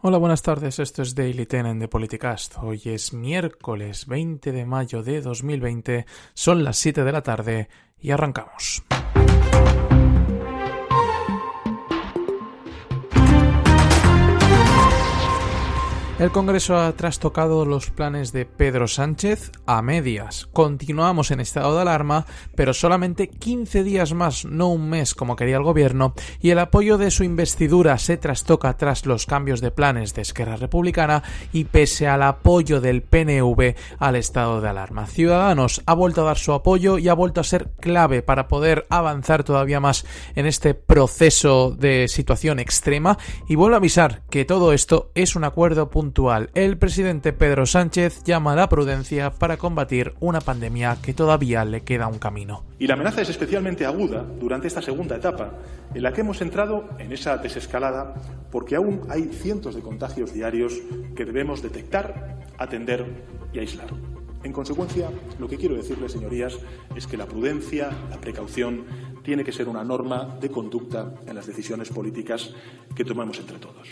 Hola, buenas tardes, esto es Daily Tenant de Politicast. Hoy es miércoles 20 de mayo de 2020, son las 7 de la tarde y arrancamos. El Congreso ha trastocado los planes de Pedro Sánchez a medias. Continuamos en estado de alarma, pero solamente 15 días más, no un mes como quería el gobierno, y el apoyo de su investidura se trastoca tras los cambios de planes de Esquerra Republicana y pese al apoyo del PNV al estado de alarma. Ciudadanos ha vuelto a dar su apoyo y ha vuelto a ser clave para poder avanzar todavía más en este proceso de situación extrema, y vuelvo a avisar que todo esto es un acuerdo puntual. El presidente Pedro Sánchez llama a la prudencia para combatir una pandemia que todavía le queda un camino. Y la amenaza es especialmente aguda durante esta segunda etapa, en la que hemos entrado en esa desescalada porque aún hay cientos de contagios diarios que debemos detectar, atender y aislar. En consecuencia, lo que quiero decirles, señorías, es que la prudencia, la precaución, tiene que ser una norma de conducta en las decisiones políticas que tomemos entre todos.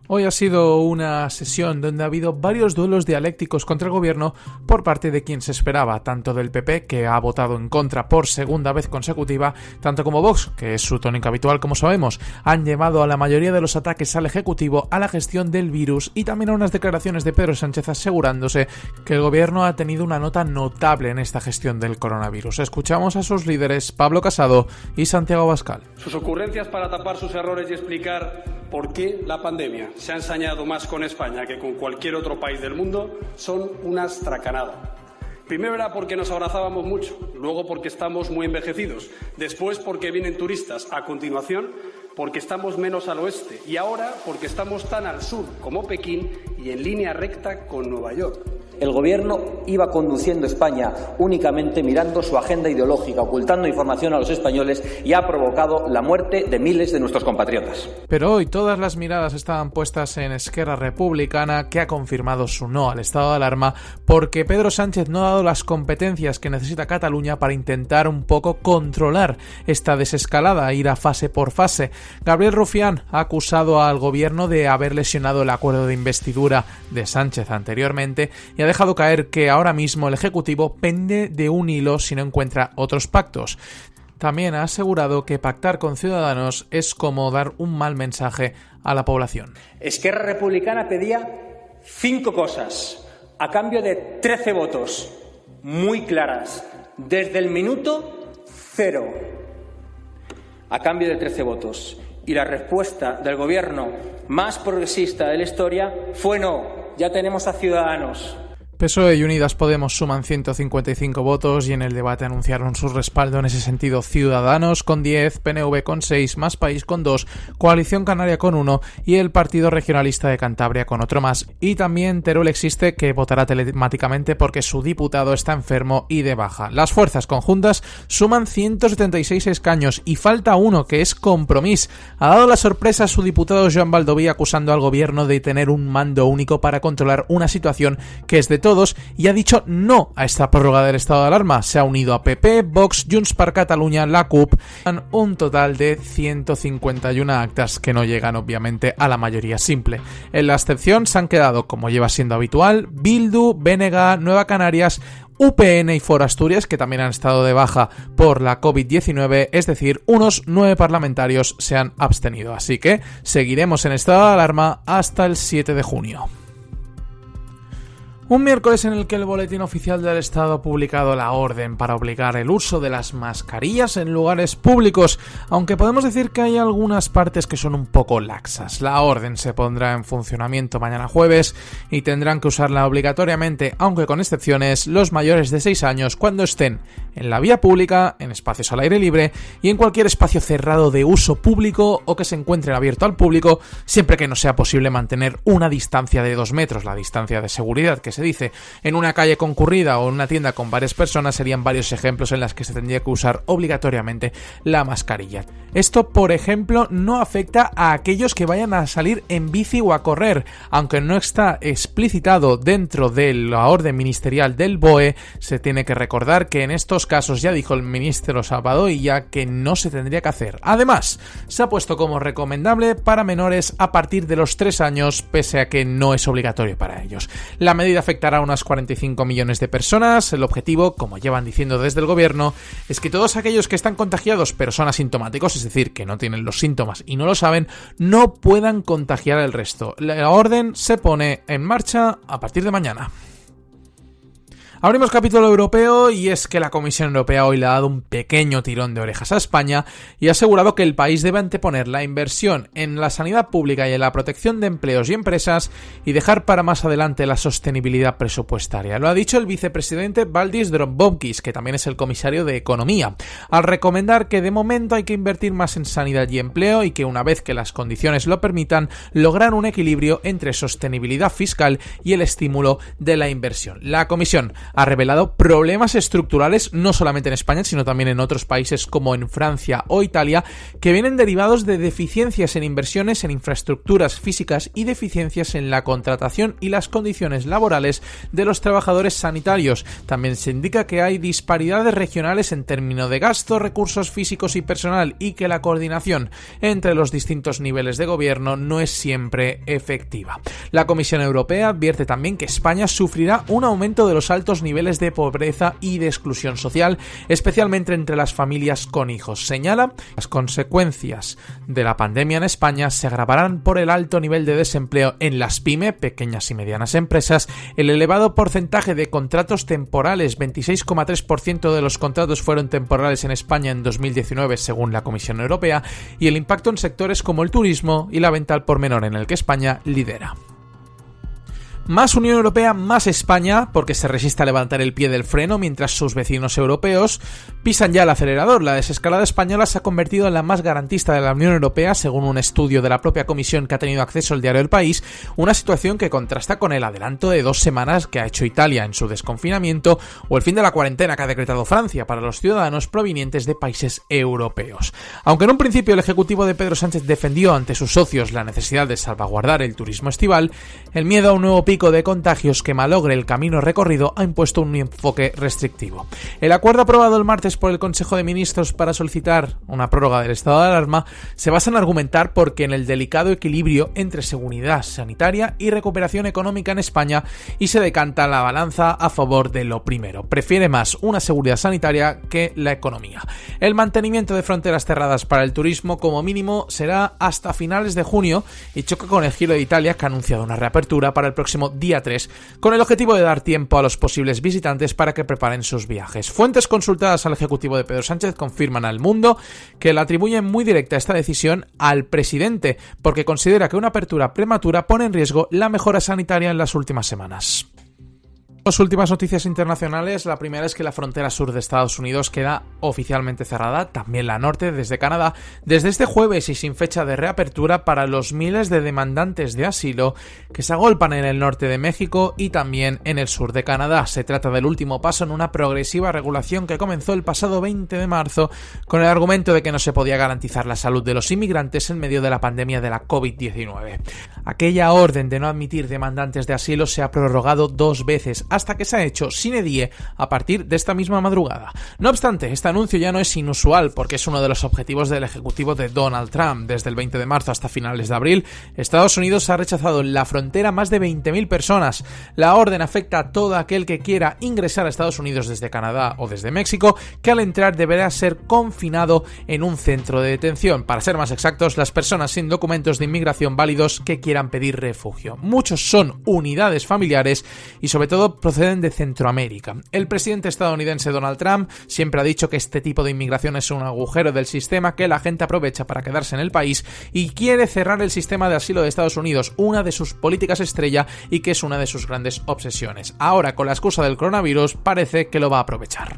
Hoy ha sido una sesión donde ha habido varios duelos dialécticos contra el gobierno por parte de quien se esperaba, tanto del PP, que ha votado en contra por segunda vez consecutiva, tanto como Vox, que es su tónica habitual como sabemos. Han llevado a la mayoría de los ataques al Ejecutivo a la gestión del virus y también a unas declaraciones de Pedro Sánchez asegurándose que el gobierno ha tenido una nota notable en esta gestión del coronavirus. Escuchamos a sus líderes, Pablo Casado y Santiago Abascal. Sus ocurrencias para tapar sus errores y explicar por qué la pandemia se ha ensañado más con España que con cualquier otro país del mundo son una estracanada. Primero era porque nos abrazábamos mucho, luego porque estamos muy envejecidos, después porque vienen turistas, a continuación porque estamos menos al oeste y ahora porque estamos tan al sur como Pekín y en línea recta con Nueva York. El gobierno iba conduciendo España únicamente mirando su agenda ideológica, ocultando información a los españoles y ha provocado la muerte de miles de nuestros compatriotas. Pero hoy todas las miradas estaban puestas en Esquerra Republicana, que ha confirmado su no al estado de alarma porque Pedro Sánchez no ha dado las competencias que necesita Cataluña para intentar un poco controlar esta desescalada, ir a fase por fase. Gabriel Rufián ha acusado al gobierno de haber lesionado el acuerdo de investidura de Sánchez anteriormente y ha dejado caer que ahora mismo el Ejecutivo pende de un hilo si no encuentra otros pactos. También ha asegurado que pactar con Ciudadanos es como dar un mal mensaje a la población. Esquerra Republicana pedía 5 cosas a cambio de 13 votos muy claras desde el minuto 0. A cambio de 13 votos. Y la respuesta del gobierno más progresista de la historia fue no. Ya tenemos a Ciudadanos. PSOE y Unidas Podemos suman 155 votos y en el debate anunciaron su respaldo en ese sentido Ciudadanos con 10, PNV con 6, Más País con 2, Coalición Canaria con 1 y el Partido Regionalista de Cantabria con otro más. Y también Teruel existe, que votará telemáticamente porque su diputado está enfermo y de baja. Las fuerzas conjuntas suman 176 escaños y falta uno, que es Compromís. Ha dado la sorpresa a su diputado Joan Baldoví acusando al gobierno de tener un mando único para controlar una situación que es de todos y ha dicho no a esta prórroga del estado de alarma. Se ha unido a PP, Vox, Junts per Catalunya, la CUP, un total de 151 actas que no llegan obviamente a la mayoría simple. En la abstención se han quedado, como lleva siendo habitual, Bildu, BNG, Nueva Canarias, UPN y Foro Asturias, que también han estado de baja por la COVID-19, es decir, unos 9 parlamentarios se han abstenido. Así que seguiremos en estado de alarma hasta el 7 de junio. Un miércoles en el que el Boletín Oficial del Estado ha publicado la orden para obligar el uso de las mascarillas en lugares públicos, aunque podemos decir que hay algunas partes que son un poco laxas. La orden se pondrá en funcionamiento mañana jueves y tendrán que usarla obligatoriamente, aunque con excepciones, los mayores de 6 años cuando estén en la vía pública, en espacios al aire libre y en cualquier espacio cerrado de uso público o que se encuentre abierto al público, siempre que no sea posible mantener una distancia de 2 metros, la distancia de seguridad que se dice. En una calle concurrida o en una tienda con varias personas serían varios ejemplos en las que se tendría que usar obligatoriamente la mascarilla. Esto, por ejemplo, no afecta a aquellos que vayan a salir en bici o a correr, aunque no está explicitado dentro de la orden ministerial del BOE. Se tiene que recordar que en estos casos ya dijo el ministro Salvador que no se tendría que hacer. Además, se ha puesto como recomendable para menores a partir de los 3 años, pese a que no es obligatorio para ellos. La medida afectará a unas 45 millones de personas. El objetivo, como llevan diciendo desde el gobierno, es que todos aquellos que están contagiados pero son asintomáticos, es decir, que no tienen los síntomas y no lo saben, no puedan contagiar al resto. La orden se pone en marcha a partir de mañana. Abrimos capítulo europeo y es que la Comisión Europea hoy le ha dado un pequeño tirón de orejas a España y ha asegurado que el país debe anteponer la inversión en la sanidad pública y en la protección de empleos y empresas y dejar para más adelante la sostenibilidad presupuestaria. Lo ha dicho el vicepresidente Valdis Dombrovskis, que también es el comisario de Economía, al recomendar que de momento hay que invertir más en sanidad y empleo y que una vez que las condiciones lo permitan, lograr un equilibrio entre sostenibilidad fiscal y el estímulo de la inversión. La Comisión ha revelado problemas estructurales no solamente en España, sino también en otros países como en Francia o Italia, que vienen derivados de deficiencias en inversiones en infraestructuras físicas y deficiencias en la contratación y las condiciones laborales de los trabajadores sanitarios. También se indica que hay disparidades regionales en términos de gasto, recursos físicos y personal y que la coordinación entre los distintos niveles de gobierno no es siempre efectiva. La Comisión Europea advierte también que España sufrirá un aumento de los altos niveles de pobreza y de exclusión social, especialmente entre las familias con hijos. Señala que las consecuencias de la pandemia en España se agravarán por el alto nivel de desempleo en las PYME, pequeñas y medianas empresas, el elevado porcentaje de contratos temporales, 26,3% de los contratos fueron temporales en España en 2019 según la Comisión Europea, y el impacto en sectores como el turismo y la venta al por menor en el que España lidera. Más Unión Europea, más España, porque se resiste a levantar el pie del freno mientras sus vecinos europeos pisan ya el acelerador. La desescalada española se ha convertido en la más garantista de la Unión Europea, según un estudio de la propia Comisión que ha tenido acceso al diario El País, una situación que contrasta con el adelanto de 2 semanas que ha hecho Italia en su desconfinamiento o el fin de la cuarentena que ha decretado Francia para los ciudadanos provenientes de países europeos. Aunque en un principio el Ejecutivo de Pedro Sánchez defendió ante sus socios la necesidad de salvaguardar el turismo estival, el miedo a un nuevo pico de contagios que malogre el camino recorrido ha impuesto un enfoque restrictivo. El acuerdo aprobado el martes por el Consejo de Ministros para solicitar una prórroga del estado de alarma se basa en argumentar porque en el delicado equilibrio entre seguridad sanitaria y recuperación económica en España y se decanta la balanza a favor de lo primero. Prefiere más una seguridad sanitaria que la economía. El mantenimiento de fronteras cerradas para el turismo como mínimo será hasta finales de junio y choca con el Giro de Italia, que ha anunciado una reapertura para el próximo día 3, con el objetivo de dar tiempo a los posibles visitantes para que preparen sus viajes. Fuentes consultadas al Ejecutivo de Pedro Sánchez confirman al Mundo que le atribuyen muy directa esta decisión al presidente, porque considera que una apertura prematura pone en riesgo la mejora sanitaria en las últimas semanas. Dos últimas noticias internacionales. La primera es que la frontera sur de Estados Unidos queda oficialmente cerrada, también la norte desde Canadá, desde este jueves y sin fecha de reapertura para los miles de demandantes de asilo que se agolpan en el norte de México y también en el sur de Canadá. Se trata del último paso en una progresiva regulación que comenzó el pasado 20 de marzo con el argumento de que no se podía garantizar la salud de los inmigrantes en medio de la pandemia de la COVID-19. Aquella orden de no admitir demandantes de asilo se ha prorrogado 2 veces, hasta que se ha hecho sine die a partir de esta misma madrugada. No obstante, este anuncio ya no es inusual porque es uno de los objetivos del ejecutivo de Donald Trump. Desde el 20 de marzo hasta finales de abril, Estados Unidos ha rechazado en la frontera más de 20.000 personas. La orden afecta a todo aquel que quiera ingresar a Estados Unidos desde Canadá o desde México, que al entrar deberá ser confinado en un centro de detención. Para ser más exactos, las personas sin documentos de inmigración válidos que quieran pedir refugio. Muchos son unidades familiares y sobre todo proceden de Centroamérica. El presidente estadounidense Donald Trump siempre ha dicho que este tipo de inmigración es un agujero del sistema que la gente aprovecha para quedarse en el país y quiere cerrar el sistema de asilo de Estados Unidos, una de sus políticas estrella y que es una de sus grandes obsesiones. Ahora, con la excusa del coronavirus, parece que lo va a aprovechar.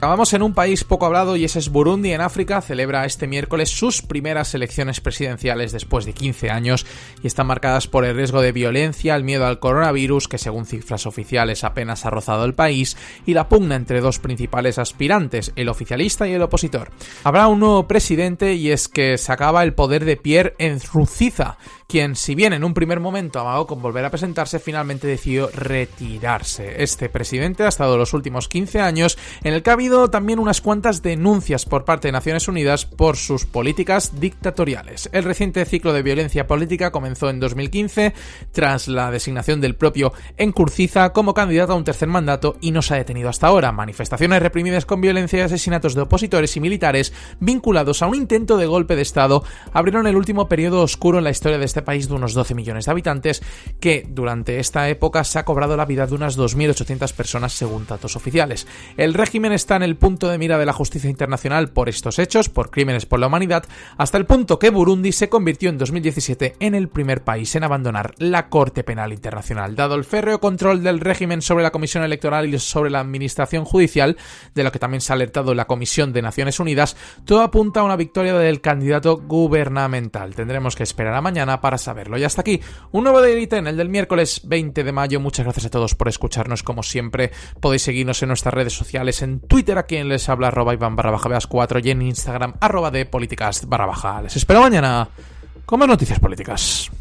Acabamos en un país poco hablado y ese es Burundi, en África. Celebra este miércoles sus primeras elecciones presidenciales después de 15 años y están marcadas por el riesgo de violencia, el miedo al coronavirus, que según cifras oficiales apenas ha rozado el país, y la pugna entre dos principales aspirantes, el oficialista y el opositor. Habrá un nuevo presidente y es que se acaba el poder de Pierre Nkurunziza, quien, si bien en un primer momento amagó con volver a presentarse, finalmente decidió retirarse. Este presidente ha estado los últimos 15 años en el que ha habido también unas cuantas denuncias por parte de Naciones Unidas por sus políticas dictatoriales. El reciente ciclo de violencia política comenzó en 2015 tras la designación del propio Nkurunziza como candidato a un tercer mandato y no se ha detenido hasta ahora. Manifestaciones reprimidas con violencia y asesinatos de opositores y militares vinculados a un intento de golpe de Estado abrieron el último periodo oscuro en la historia de este país de unos 12 millones de habitantes, que durante esta época se ha cobrado la vida de unas 2.800 personas según datos oficiales. El régimen está en el punto de mira de la justicia internacional por estos hechos, por crímenes por la humanidad, hasta el punto que Burundi se convirtió en 2017 en el primer país en abandonar la Corte Penal Internacional. Dado el férreo control del régimen sobre la Comisión Electoral y sobre la administración judicial, de lo que también se ha alertado la Comisión de Naciones Unidas, todo apunta a una victoria del candidato gubernamental. Tendremos que esperar a mañana para saberlo. Y hasta aquí un nuevo Daily Ten, el del miércoles 20 de mayo. Muchas gracias a todos por escucharnos. Como siempre, podéis seguirnos en nuestras redes sociales, en Twitter, a quien les habla @Iván_Beas4, y en Instagram @depoliticast_. Les espero mañana con más noticias políticas.